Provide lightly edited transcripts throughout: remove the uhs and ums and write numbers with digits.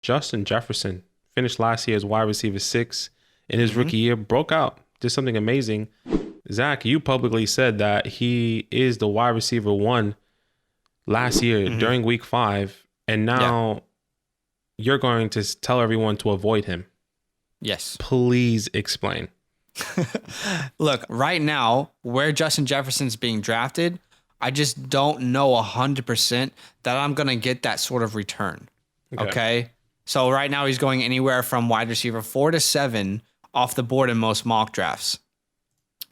Justin Jefferson finished last year as wide receiver 6 in his rookie year, broke out, did something amazing. Zach, you publicly said that he is the wide receiver 1 last year during week 5, and now you're going to tell everyone to avoid him. Yes. Please explain. Look, right now, where Justin Jefferson's being drafted, I just don't know 100% that I'm going to get that sort of return. Okay? So right now he's going anywhere from wide receiver 4 to 7 off the board in most mock drafts.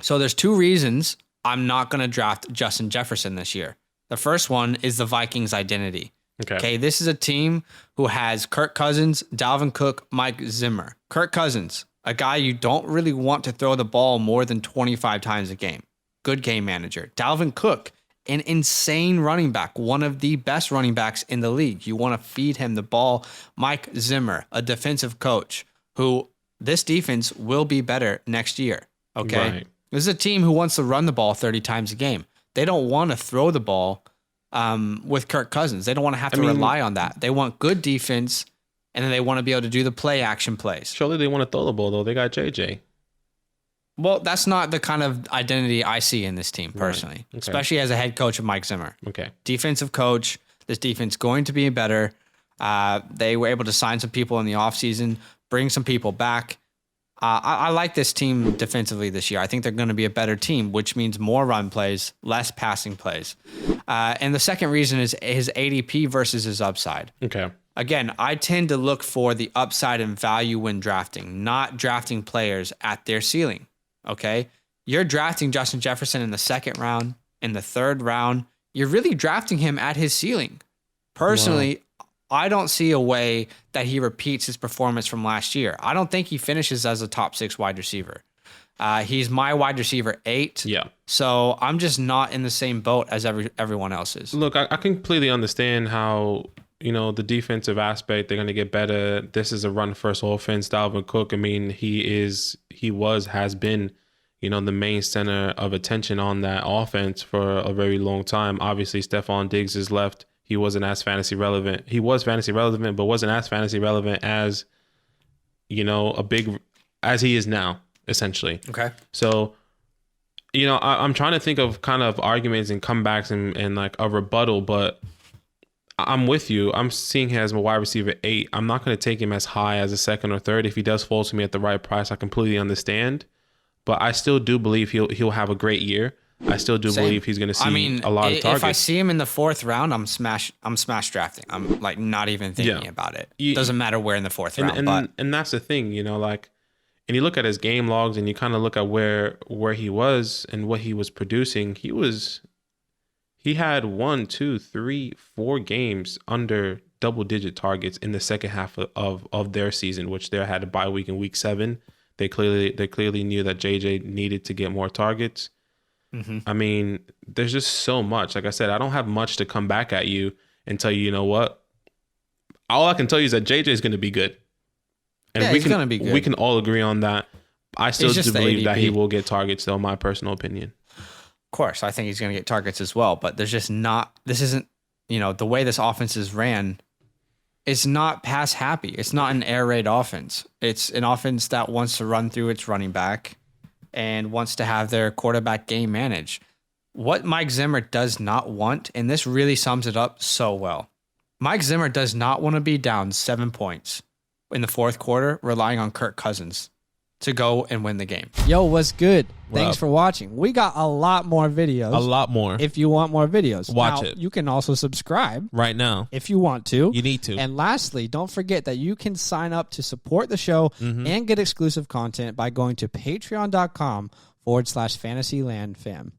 So there's 2 reasons I'm not going to draft Justin Jefferson this year. The first one is the Vikings identity. Okay, this is a team who has Kirk Cousins, Dalvin Cook, Mike Zimmer. Kirk Cousins, a guy you don't really want to throw the ball more than 25 times a game. Good game manager. Dalvin Cook, an insane running back, one of the best running backs in the league. You want to feed him the ball. Mike Zimmer, a defensive coach who this defense will be better next year. Okay, right. This is a team who wants to run the ball 30 times a game. They don't want to throw the ball with Kirk Cousins. They don't want to have to rely on that. They want good defense, and then they want to be able to do the play action plays. Surely they want to throw the ball, though. They got JJ. Well, that's not the kind of identity I see in this team, personally, especially as a head coach of Mike Zimmer. Okay. Defensive coach, this defense going to be better. They were able to sign some people in the offseason, bring some people back. I like this team defensively this year. I think they're going to be a better team, which means more run plays, less passing plays. And the second reason is his ADP versus his upside. Okay. Again, I tend to look for the upside and value when drafting, not drafting players at their ceiling. Okay. You're drafting Justin Jefferson in the 2nd round, in the 3rd round. You're really drafting him at his ceiling. Personally, I don't see a way that he repeats his performance from last year. I don't think he finishes as a top 6 wide receiver. He's my wide receiver 8. Yeah. So I'm just not in the same boat as everyone else is. Look, I completely understand how, the defensive aspect, they're going to get better. This is a run-first offense. Dalvin Cook, has been, the main center of attention on that offense for a very long time. Obviously, Stephon Diggs is left. He wasn't as fantasy relevant. He was fantasy relevant, but wasn't as fantasy relevant as, as he is now, essentially. Okay. So, I'm trying to think of kind of arguments and comebacks and like a rebuttal, but I'm with you. I'm seeing him as a wide receiver 8. I'm not going to take him as high as a 2nd or 3rd. If he does fall to me at the right price, I completely understand. But I still do believe he'll have a great year. I still do believe he's going to see a lot of targets. If I see him in the 4th round, I'm smash drafting. I'm like not even thinking about it. Doesn't matter where in the 4th round. And that's the thing, and you look at his game logs and you kind of look at where he was and what he was producing. He had 1, 2, 3, 4 games under double-digit targets in the second half of their season, which they had a bye week in week 7. They clearly knew that JJ needed to get more targets. Mm-hmm. I mean, there's just so much. Like I said, I don't have much to come back at you and tell you, you know what? All I can tell you is that JJ is going to be good. And he's going to be good. We can all agree on that. I still do believe that he will get targets, though, my personal opinion. Of course, I think he's going to get targets as well, but there's just not, this isn't, the way this offense is ran, it's not pass happy. It's not an air raid offense. It's an offense that wants to run through its running back and wants to have their quarterback game managed. What Mike Zimmer does not want, and this really sums it up so well, Mike Zimmer does not want to be down 7 points in the 4th quarter, relying on Kirk Cousins to go and win the game. Yo, what's good? Thanks for watching. We got a lot more videos. A lot more. If you want more videos. Watch now, it. You can also subscribe. Right now. If you want to. You need to. And lastly, don't forget that you can sign up to support the show and get exclusive content by going to patreon.com/fantasylandfam.